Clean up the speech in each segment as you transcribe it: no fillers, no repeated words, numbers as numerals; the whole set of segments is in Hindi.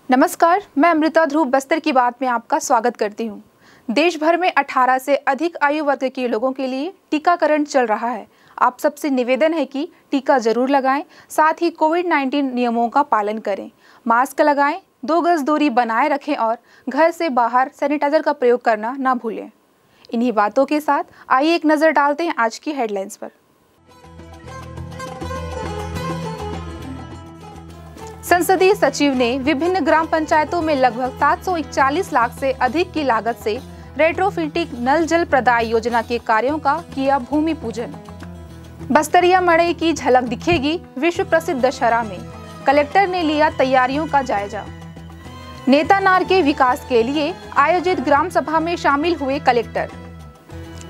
नमस्कार, मैं अमृता ध्रुव बस्तर की बात में आपका स्वागत करती हूं। देश भर में 18 से अधिक आयु वर्ग के लोगों के लिए टीकाकरण चल रहा है। आप सबसे निवेदन है कि टीका जरूर लगाएं, साथ ही कोविड-19 नियमों का पालन करें, मास्क लगाएं, 2 गज दूरी बनाए रखें और घर से बाहर सैनिटाइजर का प्रयोग करना ना भूलें। इन्हीं बातों के साथ आइए एक नज़र डालते हैं आज की हेडलाइंस पर। संसदीय सचिव ने विभिन्न ग्राम पंचायतों में लगभग 741 लाख से अधिक की लागत से रेट्रोफिटिंग नल जल प्रदाय योजना के कार्यों का किया भूमि पूजन। बस्तरिया मड़ई की झलक दिखेगी विश्व प्रसिद्ध दशहरा में, कलेक्टर ने लिया तैयारियों का जायजा। नेतानार के विकास के लिए आयोजित ग्राम सभा में शामिल हुए कलेक्टर।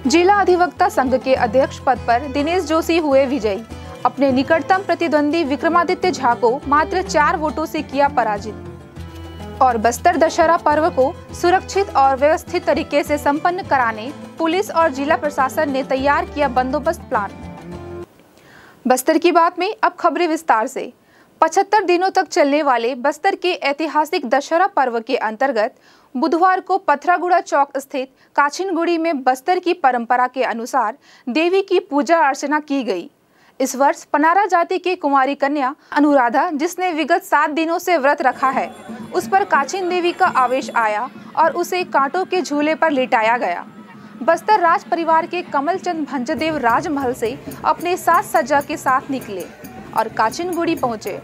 जिला अधिवक्ता संघ के अध्यक्ष पद पर दिनेश जोशी हुए विजयी, अपने निकटतम प्रतिद्वंदी विक्रमादित्य झा को मात्र 4 वोटों से किया पराजित। और बस्तर दशहरा पर्व को सुरक्षित और व्यवस्थित तरीके से संपन्न कराने पुलिस और जिला प्रशासन ने तैयार किया बंदोबस्त प्लान। बस्तर की बात में अब खबरें विस्तार से। 75 दिनों तक चलने वाले बस्तर के ऐतिहासिक दशहरा पर्व के अंतर्गत बुधवार को पथरागुड़ा चौक स्थित काछिनगुड़ी में बस्तर की परंपरा के अनुसार देवी की पूजा अर्चना की गई। इस वर्ष पनारा जाति की कुमारी कन्या अनुराधा, जिसने विगत 7 दिनों से व्रत रखा है, उस पर काछिन देवी का आवेश आया और उसे कांटों के झूले पर लिटाया गया। बस्तर राज परिवार के कमलचंद भंजदेव राजमहल से अपने साज सज्जा के साथ निकले और काछिनगुड़ी पहुंचे।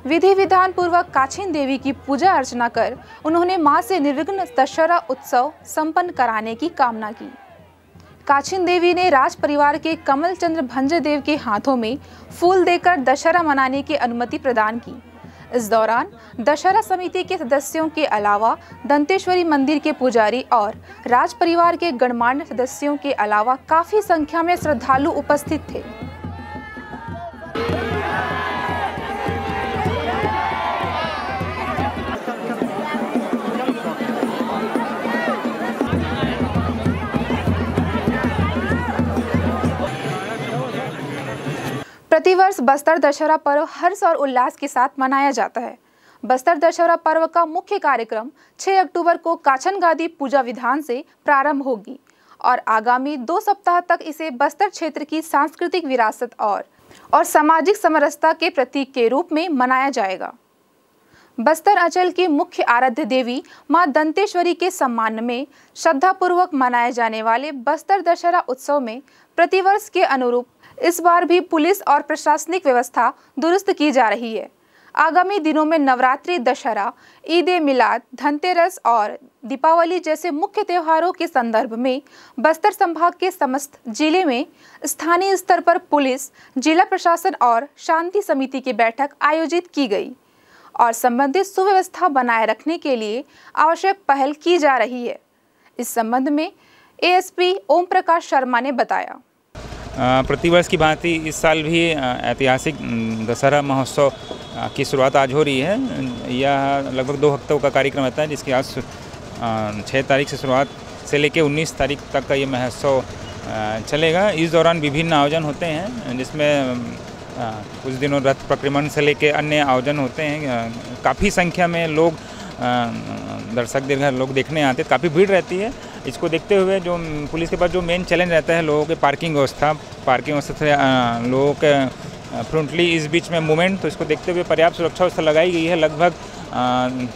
विधि विधान पूर्वक काछिन देवी की पूजा अर्चना कर उन्होंने मां से निर्विघ्न दशहरा उत्सव संपन्न कराने की कामना की। काछिन देवी ने राज परिवार के कमलचंद्र भंजदेव के हाथों में फूल देकर दशहरा मनाने की अनुमति प्रदान की। इस दौरान दशहरा समिति के सदस्यों के अलावा दंतेश्वरी मंदिर के पुजारी और राज परिवार के गणमान्य सदस्यों के अलावा काफी संख्या में श्रद्धालु उपस्थित थे। प्रतिवर्ष बस्तर दशहरा पर्व हर्ष और उल्लास के साथ मनाया जाता है। बस्तर दशहरा पर्व का मुख्य कार्यक्रम 6 अक्टूबर को काछनगादी पूजा विधान से प्रारंभ होगी और आगामी 2 सप्ताह तक इसे बस्तर क्षेत्र की सांस्कृतिक विरासत और सामाजिक समरसता के प्रतीक के रूप में मनाया जाएगा। बस्तर अंचल की मुख्य आराध्य देवी मां दंतेश्वरी के सम्मान में श्रद्धापूर्वक मनाए जाने वाले बस्तर दशहरा उत्सव में प्रतिवर्ष के अनुरूप इस बार भी पुलिस और प्रशासनिक व्यवस्था दुरुस्त की जा रही है। आगामी दिनों में नवरात्रि, दशहरा, ईद-ए-मिलाद, धनतेरस और दीपावली जैसे मुख्य त्योहारों के संदर्भ में बस्तर संभाग के समस्त जिले में स्थानीय स्तर पर पुलिस, जिला प्रशासन और शांति समिति की बैठक आयोजित की गई और संबंधित सुव्यवस्था बनाए रखने के लिए आवश्यक पहल की जा रही है। इस संबंध में एएसपी ओम प्रकाश शर्मा ने बताया। प्रतिवर्ष की भांति इस साल भी ऐतिहासिक दशहरा महोत्सव की शुरुआत आज हो रही है। यह लगभग 2 हफ्तों का कार्यक्रम रहता है, जिसकी आज 6 तारीख से शुरुआत से लेकर 19 तारीख तक का ये महोत्सव चलेगा। इस दौरान विभिन्न आयोजन होते हैं, जिसमें कुछ दिनों रथ प्रक्रमण से लेकर अन्य आयोजन होते हैं। काफ़ी संख्या में लोग दर्शक दीर्घ लोग देखने आते हैं, काफ़ी भीड़ रहती है। इसको देखते हुए जो पुलिस के पास जो मेन चैलेंज रहता है लोगों के पार्किंग व्यवस्था से लोगों के फ्रंटली इस बीच में मूवमेंट, तो इसको देखते हुए पर्याप्त सुरक्षा व्यवस्था लगाई गई है। लगभग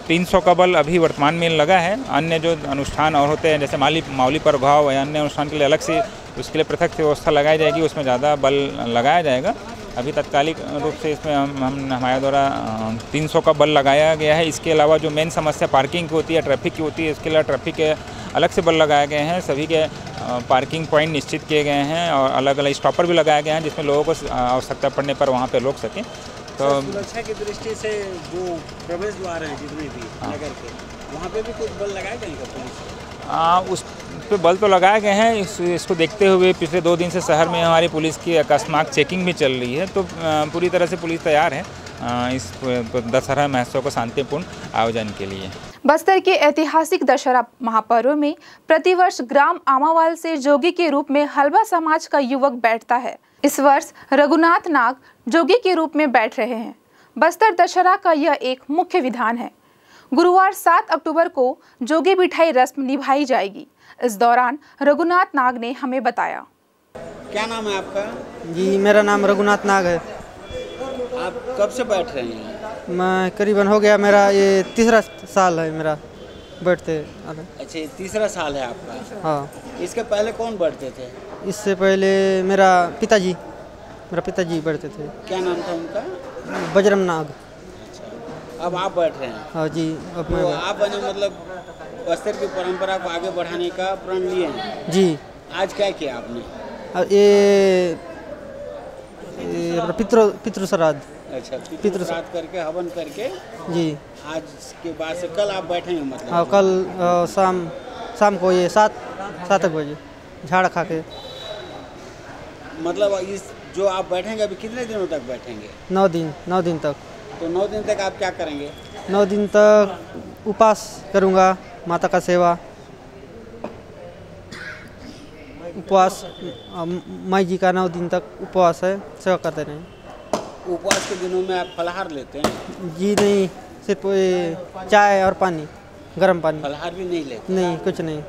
300 का बल अभी वर्तमान में लगा है। अन्य जो अनुष्ठान और होते हैं जैसे मावली प्रभाव या अन्य अनुष्ठान के लिए अलग से उसके लिए पृथक से व्यवस्था लगाई जाएगी, उसमें ज़्यादा बल लगाया जाएगा। अभी तत्कालिक रूप से इसमें हमारे द्वारा 300 का बल लगाया गया है। इसके अलावा जो मेन समस्या पार्किंग की होती है, ट्रैफिक की होती है, इसके लिए ट्रैफिक के अलग से बल लगाए गए हैं। सभी के पार्किंग पॉइंट निश्चित किए गए हैं और अलग अलग स्टॉपर भी लगाए गए हैं, जिसमें लोगों को आवश्यकता पड़ने पर वहाँ पे रोक सकें। तो सुरक्षा की दृष्टि से जो प्रवेश द्वार हैं जितने भी नगर के, वहाँ पे भी कुछ बल लगाए जाएंगे पुलिस? उस पे बल तो लगाए गए हैं। इसको देखते हुए पिछले 2 दिन से शहर में हमारी पुलिस की अकस्मात चेकिंग भी चल रही है, तो पूरी तरह से पुलिस तैयार है। इस दशहरा महोत्सव को शांतिपूर्ण आयोजन के लिए। बस्तर के ऐतिहासिक दशहरा महापर्व में प्रतिवर्ष ग्राम आमावाल से जोगी के रूप में हलवा समाज का युवक बैठता है। इस वर्ष रघुनाथ नाग जोगी के रूप में बैठ रहे हैं। बस्तर दशहरा का यह एक मुख्य विधान है। गुरुवार 7 अक्टूबर को जोगी बिठाई रस्म निभाई जाएगी। इस दौरान रघुनाथ नाग ने हमें बताया। क्या नाम है आपका? जी, मेरा नाम रघुनाथ नाग है। आप कब से बैठ रहे हैं? मैं करीबन हो गया, मेरा ये तीसरा साल है मेरा बैठते। अच्छा, तीसरा साल है आपका? हाँ। इसके पहले कौन बैठते थे? इससे पहले मेरा पिताजी बैठते थे। क्या नाम था उनका? बजरंग नाग। अच्छा, अब आप बैठ रहे हैं? हाँ जी, अब मैं तो आप मतलब बस्तर की परंपरा को आगे बढ़ाने का प्रण लिए हैं? जी। आज क्या किया आपने? ये पितृ श्राद्ध। अच्छा, पितृ श्राद्ध करके हवन करके जी। आज के बाद से कल आप बैठेंगे मतलब? हाँ, कल शाम को ये 7 बजे झाड़ खा के। मतलब इस जो आप बैठेंगे अभी कितने दिनों तक बैठेंगे? 9 दिन तक। तो 9 दिन तक आप क्या करेंगे? 9 दिन तक उपवास करूँगा, माता का सेवा, उपवास। माई जी का 9 दिन तक उपवास है, सेवा करते रहें। उपवास के दिनों में आप फलाहार लेते हैं? जी नहीं, सिर्फ चाय और पानी, गर्म पानी। फलाहार भी नहीं लेते? नहीं, कुछ नहीं।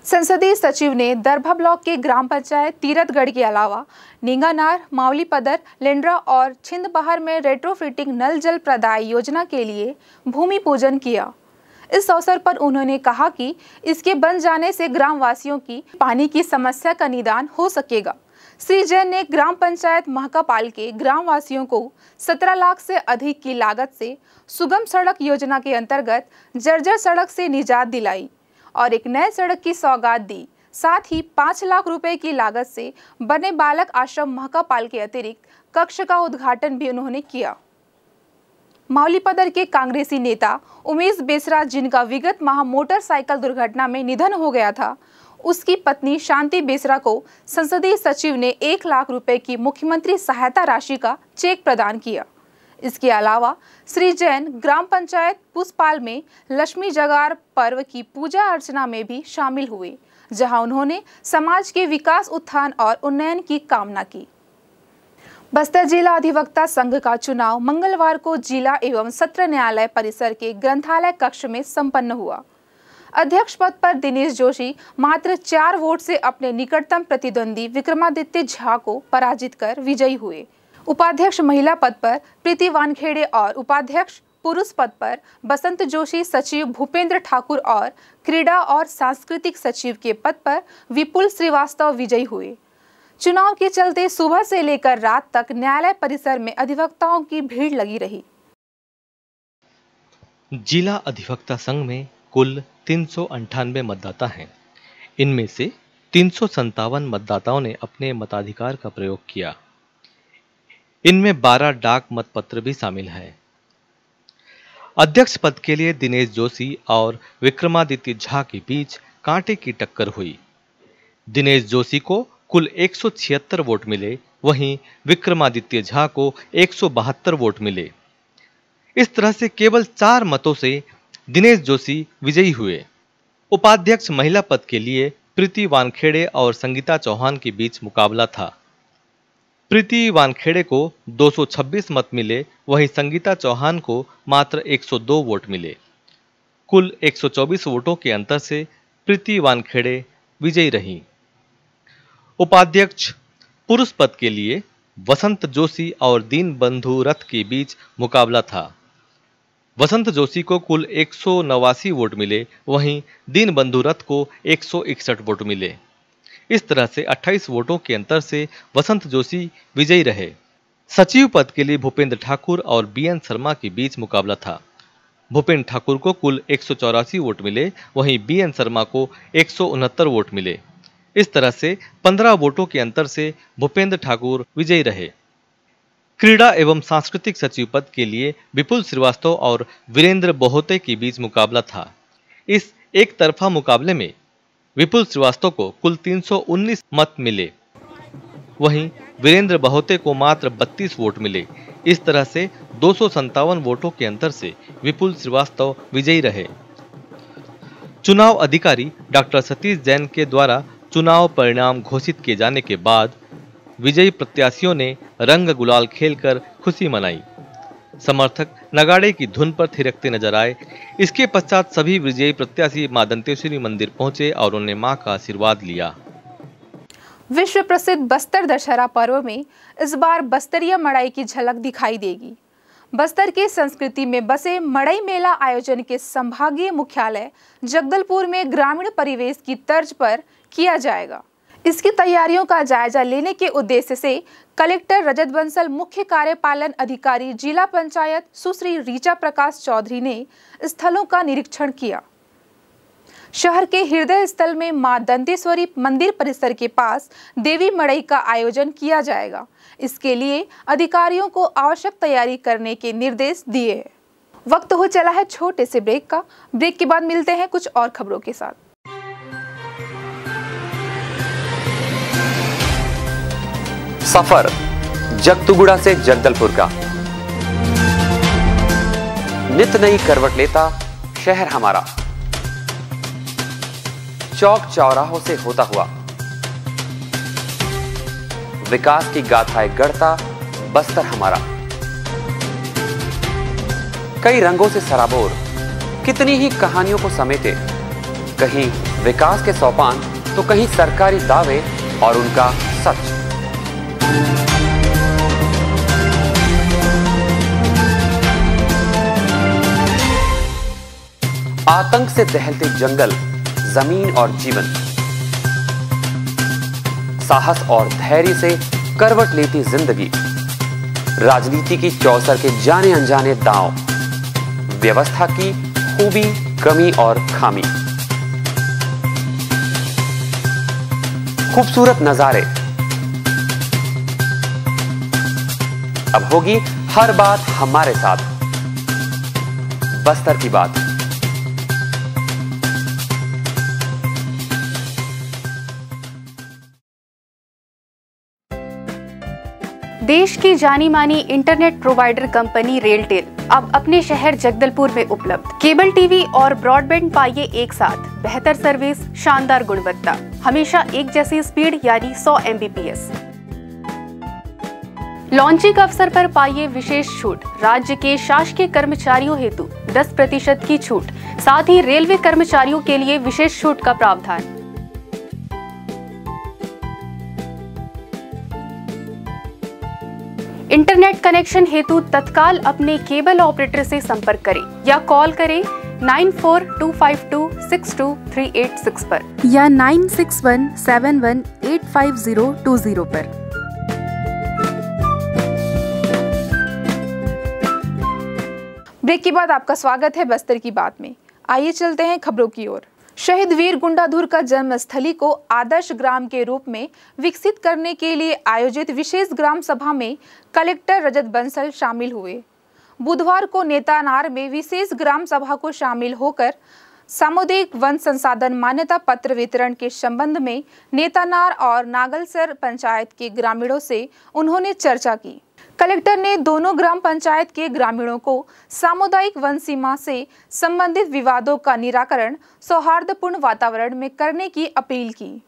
संसदीय सचिव ने दरभा ब्लॉक के ग्राम पंचायत तीरथगढ़ के अलावा नींगानार, मावली पदर, लेंड्रा और छिंदबहार में रेट्रोफिटिंग नल जल प्रदाय योजना के लिए भूमि पूजन किया। इस अवसर पर उन्होंने कहा कि इसके बन जाने से ग्रामवासियों की पानी की समस्या का निदान हो सकेगा। श्री जैन ने ग्राम पंचायत महाकापाल के ग्रामवासियों को 17 लाख से अधिक की लागत से सुगम सड़क योजना के अंतर्गत जर्जर सड़क से निजात दिलाई और एक नए सड़क की सौगात दी। साथ ही 5 लाख रुपए की लागत से बने बालक आश्रम महाकापाल के अतिरिक्त कक्ष का उद्घाटन भी उन्होंने किया। मावली पदर के कांग्रेसी नेता उमेश बेसरा, जिनका विगत माह मोटरसाइकिल दुर्घटना में निधन हो गया था, उसकी पत्नी शांति बेसरा को संसदीय सचिव ने 1 लाख रुपए की मुख्यमंत्री सहायता राशि का चेक प्रदान किया। इसके अलावा श्री जैन ग्राम पंचायत पुष्पाल में लक्ष्मी जगार पर्व की पूजा अर्चना में भी शामिल हुए, जहां उन्होंने समाज के विकास, उत्थान और उन्नयन की कामना की। बस्तर जिला अधिवक्ता संघ का चुनाव मंगलवार को जिला एवं सत्र न्यायालय परिसर के ग्रंथालय कक्ष में संपन्न हुआ। अध्यक्ष पद पर दिनेश जोशी मात्र 4 वोट से अपने निकटतम प्रतिद्वंदी विक्रमादित्य झा को पराजित कर विजयी हुए। उपाध्यक्ष महिला पद पर प्रीति वानखेड़े और उपाध्यक्ष पुरुष पद पर बसंत जोशी, सचिव भूपेंद्र ठाकुर और क्रीड़ा और सांस्कृतिक सचिव के पद पर विपुल श्रीवास्तव विजयी हुए। चुनाव के चलते सुबह से लेकर रात तक न्यायालय परिसर में अधिवक्ताओं की भीड़ लगी रही। जिला अधिवक्ता संघ में कुल 398 मतदाता हैं। इनमें से 357 मतदाताओं ने अपने मताधिकार का प्रयोग किया। इनमें 12 डाक मतपत्र भी शामिल हैं। अध्यक्ष पद के लिए दिनेश जोशी और विक्रमादित्य झा के बीच कांटे की टक्कर हुई। दिनेश जोशी को कुल 176 वोट मिले, वहीं विक्रमादित्य झा को 172 वोट मिले। इस तरह से केवल 4 मतों से दिनेश जोशी विजयी हुए। उपाध्यक्ष महिला पद के लिए प्रीति वानखेड़े और संगीता चौहान के बीच मुकाबला था। प्रीति वानखेड़े को 226 मत मिले, वहीं संगीता चौहान को मात्र 102 वोट मिले। कुल 124 वोटों के अंतर से प्रीति वानखेड़े विजयी रहीं। उपाध्यक्ष पुरुष पद के लिए वसंत जोशी और दीनबंधु रथ के बीच मुकाबला था। वसंत जोशी को कुल 189 वोट मिले, वहीं दीनबंधु रथ को 161 वोट मिले। इस तरह से 28 वोटों के अंतर से वसंत जोशी विजयी रहे। सचिव पद के लिए भूपेंद्र ठाकुर और बीएन शर्मा के बीच मुकाबला था। भूपेंद्र ठाकुर को कुल 184 वोट मिले, वहीं बीएन शर्मा को 169 वोट मिले। इस तरह से 15 वोटों के अंतर से भूपेंद्र ठाकुर विजयी रहे। क्रीड़ा एवं सांस्कृतिक सचिव पद के लिए विपुल श्रीवास्तव और वीरेंद्र बहोते के बीच मुकाबला था। इस एक तरफा मुकाबले में विपुल श्रीवास्तव को कुल 319 मत मिले, वहीं वीरेंद्र बहोते को मात्र 32 वोट मिले। इस तरह से 257 वोटों के अंतर से विपुल श्रीवास्तव विजयी रहे। चुनाव अधिकारी डॉक्टर सतीश जैन के द्वारा चुनाव परिणाम घोषित किए जाने के बाद विजयी प्रत्याशियों ने रंग गुलाल खेलकर खुशी मनाई। समर्थक नगाड़े की धुन पर थिरकते नजर आए। इसके पश्चात सभी विजयी प्रत्याशी मां दंतेश्वरी मंदिर पहुंचे और उन्होंने मां का आशीर्वाद लिया। विश्व प्रसिद्ध बस्तर दशहरा पर्व में इस बार बस्तरिया मड़ई की झलक दिखाई देगी। बस्तर की संस्कृति में बसे मड़ई मेला आयोजन के संभागीय मुख्यालय जगदलपुर में ग्रामीण परिवेश की तर्ज पर किया जाएगा। इसकी तैयारियों का जायजा लेने के उद्देश्य से कलेक्टर रजत बंसल, मुख्य कार्यपालन अधिकारी जिला पंचायत सुश्री रीचा प्रकाश चौधरी ने स्थलों का निरीक्षण किया। शहर के हृदय स्थल में मां दंतेश्वरी मंदिर परिसर के पास देवी मड़ई का आयोजन किया जाएगा। इसके लिए अधिकारियों को आवश्यक तैयारी करने के निर्देश दिए हैं। वक्त हो चला है छोटे से ब्रेक का। ब्रेक के बाद मिलते हैं कुछ और खबरों के साथ। सफर जगतुगुड़ा से जगदलपुर का नित नई करवट लेता शहर हमारा, चौक चौराहों से होता हुआ विकास की गाथाएं गढ़ता बस्तर हमारा। कई रंगों से सराबोर कितनी ही कहानियों को समेटे, कहीं विकास के सोपान तो कहीं सरकारी दावे और उनका सच। आतंक से दहलते जंगल, जमीन और जीवन, साहस और धैर्य से करवट लेती जिंदगी, राजनीति की चौसर के जाने अनजाने दांव, व्यवस्था की खूबी, कमी और खामी, खूबसूरत नजारे। अब होगी हर बात हमारे साथ, बस्तर की बात। देश की जानी मानी इंटरनेट प्रोवाइडर कंपनी रेलटेल अब अपने शहर जगदलपुर में उपलब्ध। केबल टीवी और ब्रॉडबैंड पाइए एक साथ, बेहतर सर्विस, शानदार गुणवत्ता, हमेशा एक जैसी स्पीड यानी 100 Mbps। लॉन्चिंग अवसर पर पाइए विशेष छूट, राज्य के शासकीय कर्मचारियों हेतु 10% की छूट, साथ ही रेलवे कर्मचारियों के लिए विशेष छूट का प्रावधान। इंटरनेट कनेक्शन हेतु तत्काल अपने केबल ऑपरेटर से संपर्क करें या कॉल करें 9425262386 पर या 9617185020 पर। ब्रेक के बाद आपका स्वागत है बस्तर की बात में। आइए चलते हैं खबरों की ओर। शहीद वीर गुंडाधुर का जन्मस्थली को आदर्श ग्राम के रूप में विकसित करने के लिए आयोजित विशेष ग्राम सभा में कलेक्टर रजत बंसल शामिल हुए। बुधवार को नेतानार में विशेष ग्राम सभा को शामिल होकर सामुदायिक वन संसाधन मान्यता पत्र वितरण के संबंध में नेतानार और नागलसर पंचायत के ग्रामीणों से उन्होंने चर्चा की। कलेक्टर ने दोनों ग्राम पंचायत के ग्रामीणों को सामुदायिक वन सीमा से संबंधित विवादों का निराकरण सौहार्दपूर्ण वातावरण में करने की अपील की।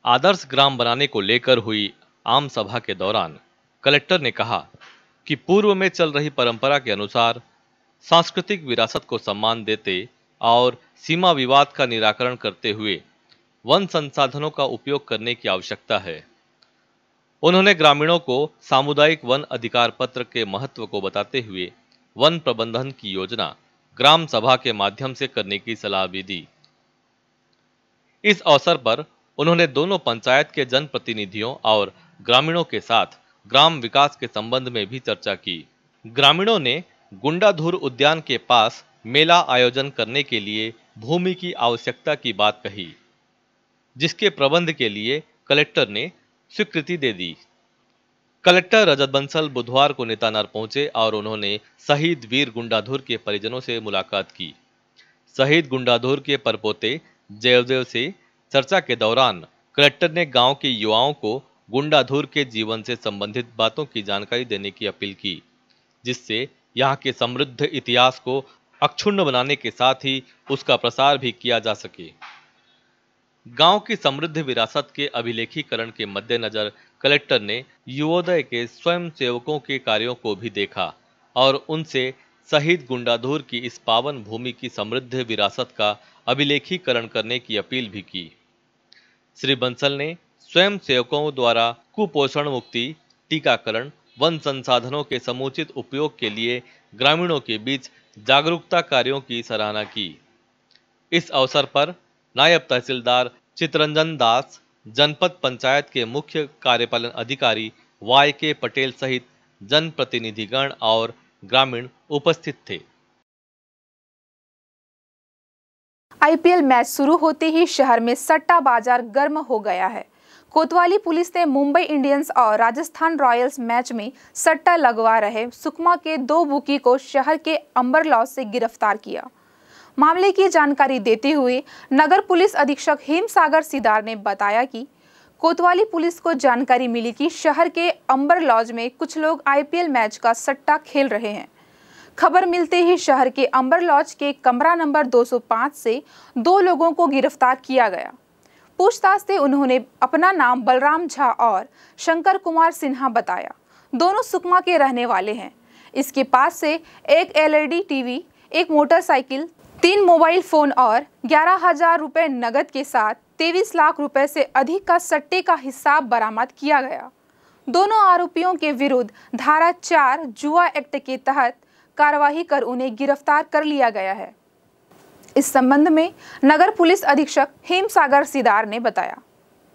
आदर्श ग्राम बनाने को लेकर हुई आम सभा के दौरान कलेक्टर ने कहा कि पूर्व में चल रही परंपरा के अनुसार सांस्कृतिक विरासत को सम्मान देते और सीमा विवाद का निराकरण करते हुए वन संसाधनों का उपयोग करने की आवश्यकता है। उन्होंने ग्रामीणों को सामुदायिक वन अधिकार पत्र के महत्व को बताते हुए वन प्रबंधन की योजना ग्राम सभा के माध्यम से करने की सलाह भी दी। इस अवसर पर उन्होंने दोनों पंचायत के जनप्रतिनिधियों और ग्रामीणों के साथ ग्राम विकास के संबंध में भी चर्चा की। ग्रामीणों ने गुंडाधुर उद्यान के पास मेला आयोजन करने के लिए भूमि की आवश्यकता की बात कही, जिसके प्रबंध के लिए कलेक्टर ने स्वीकृति दे दी। कलेक्टर रजत बंसल बुधवार को नेतानार पहुंचे और उन्होंने शहीद वीर गुंडाधुर के परिजनों से मुलाकात की। शहीद गुंडाधुर के परपोते जयदेव से चर्चा के दौरान कलेक्टर ने गांव के युवाओं को गुंडाधुर के जीवन से संबंधित बातों की जानकारी देने की अपील की। जिससे यहाँ के समृद्ध इतिहास को अक्षुण्ण बनाने के साथ ही उसका प्रसार भी किया जा सके। गांव की समृद्ध विरासत के अभिलेखीकरण के मद्देनजर कलेक्टर ने युवोदय के स्वयं सेवकों के कार्यों को भी देखा और उनसे शहीद गुंडाधुर की इस पावन भूमि की समृद्ध विरासत का अभिलेखीकरण करने की अपील भी की। श्री बंसल ने स्वयं सेवकों द्वारा कुपोषण मुक्ति, टीकाकरण, वन संसाधनों के समुचित उपयोग के लिए ग्रामीणों के बीच जागरूकता कार्यों की सराहना की। इस अवसर पर नायब तहसीलदार चितरंजन दास, जनपद पंचायत के मुख्य कार्यपालन अधिकारी YK पटेल सहित जनप्रतिनिधिगण और ग्रामीण उपस्थित थे। IPL मैच शुरू होते ही शहर में सट्टा बाजार गर्म हो गया है। कोतवाली पुलिस ने मुंबई इंडियंस और राजस्थान रॉयल्स मैच में सट्टा लगवा रहे सुकमा के 2 बुकी को शहर के अंबर लॉज से गिरफ्तार किया। मामले की जानकारी देते हुए नगर पुलिस अधीक्षक हेमसागर सिदार ने बताया कि कोतवाली पुलिस को जानकारी मिली कि शहर के अंबर लॉज में कुछ लोग IPL मैच का सट्टा खेल रहे हैं। खबर मिलते ही शहर के अंबर लॉज के कमरा नंबर 205 से 2 लोगों को गिरफ्तार किया गया। पूछताछ से उन्होंने अपना नाम बलराम झा और शंकर कुमार सिन्हा बताया। दोनों सुकमा के रहने वाले हैं। इसके पास से एक LED टीवी, एक मोटरसाइकिल, 3 मोबाइल फोन और 11,000 रुपए नगद के साथ 23 लाख रुपए से अधिक का सट्टे का हिसाब बरामद किया गया। दोनों आरोपियों के विरुद्ध धारा 4 जुआ एक्ट के तहत कार्रवाई कर उन्हें गिरफ्तार कर लिया गया है। इस संबंध में नगर पुलिस अधीक्षक हेमसागर सिदार ने बताया।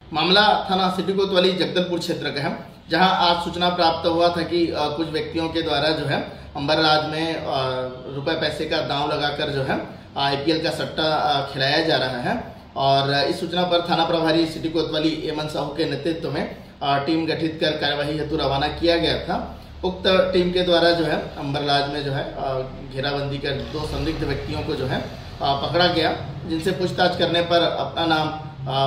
मामला थाना सिटी कोतवाली जगदलपुर क्षेत्र का है, जहां आज सूचना प्राप्त हुआ था कि कुछ व्यक्तियों के द्वारा जो है अंबर राज में रुपए पैसे का दांव लगाकर जो है IPL का सट्टा खिलाया जा रहा है और इस सूचना पर थाना प्रभारी सिटी कोतवाली एमन साहू के नेतृत्व में टीम गठित कर कार्यवाही हेतु रवाना किया गया था। उक्त टीम के द्वारा जो है अंबरलाज में जो है घेराबंदी कर 2 संदिग्ध व्यक्तियों को जो है पकड़ा गया, जिनसे पूछताछ करने पर अपना नाम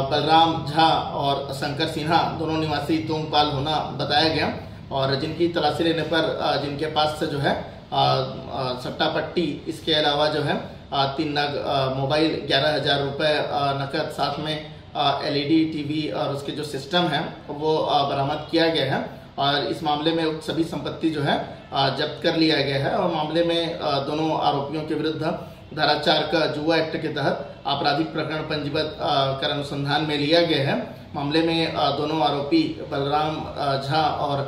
बलराम झा और शंकर सिन्हा दोनों निवासी तोंगपाल होना बताया गया और जिनकी तलाशी लेने पर जिनके पास से जो है सट्टा पट्टी, इसके अलावा जो है 3 नग मोबाइल, 11,000 रुपये नकद, साथ में LED टीवी और उसके जो सिस्टम है वो बरामद किया गया है और इस मामले में सभी संपत्ति जो है जब्त कर लिया गया है और मामले में दोनों आरोपियों के विरुद्ध धारा 4 का जुआ एक्ट के तहत आपराधिक प्रकरण पंजीबद्ध कर अनुसंधान में लिया गया है। मामले में दोनों आरोपी बलराम झा और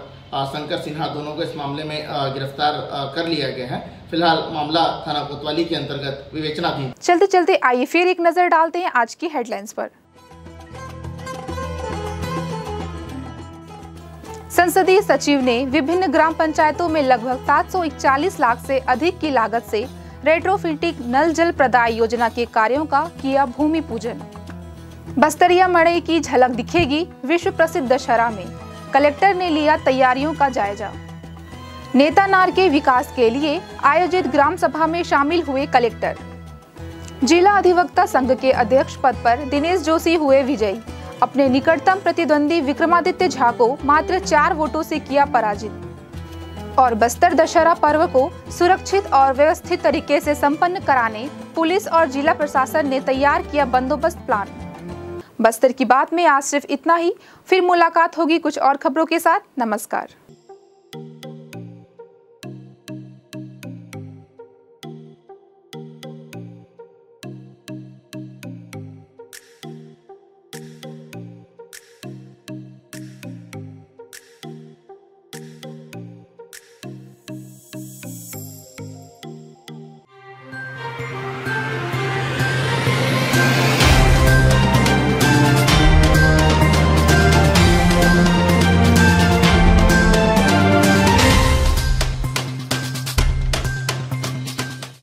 शंकर सिन्हा दोनों को इस मामले में गिरफ्तार कर लिया गया है। फिलहाल मामला थाना कोतवाली के अंतर्गत विवेचनाधीन। चलते चलते आइए फिर एक नजर डालते हैं आज की हेडलाइंस पर। संसदीय सचिव ने विभिन्न ग्राम पंचायतों में लगभग 741 लाख से अधिक की लागत से रेट्रोफिटिंग नल जल प्रदाय योजना के कार्यों का किया भूमि पूजन। बस्तरिया मड़ई की झलक दिखेगी विश्व प्रसिद्ध दशहरा में, कलेक्टर ने लिया तैयारियों का जायजा। नेतानार के विकास के लिए आयोजित ग्राम सभा में शामिल हुए कलेक्टर। जिला अधिवक्ता संघ के अध्यक्ष पद पर दिनेश जोशी हुए विजयी, अपने निकटतम प्रतिद्वंदी विक्रमादित्य झा को मात्र 4 वोटों से किया पराजित। और बस्तर दशहरा पर्व को सुरक्षित और व्यवस्थित तरीके से संपन्न कराने पुलिस और जिला प्रशासन ने तैयार किया बंदोबस्त प्लान। बस्तर की बात में आज सिर्फ इतना ही, फिर मुलाकात होगी कुछ और खबरों के साथ। नमस्कार।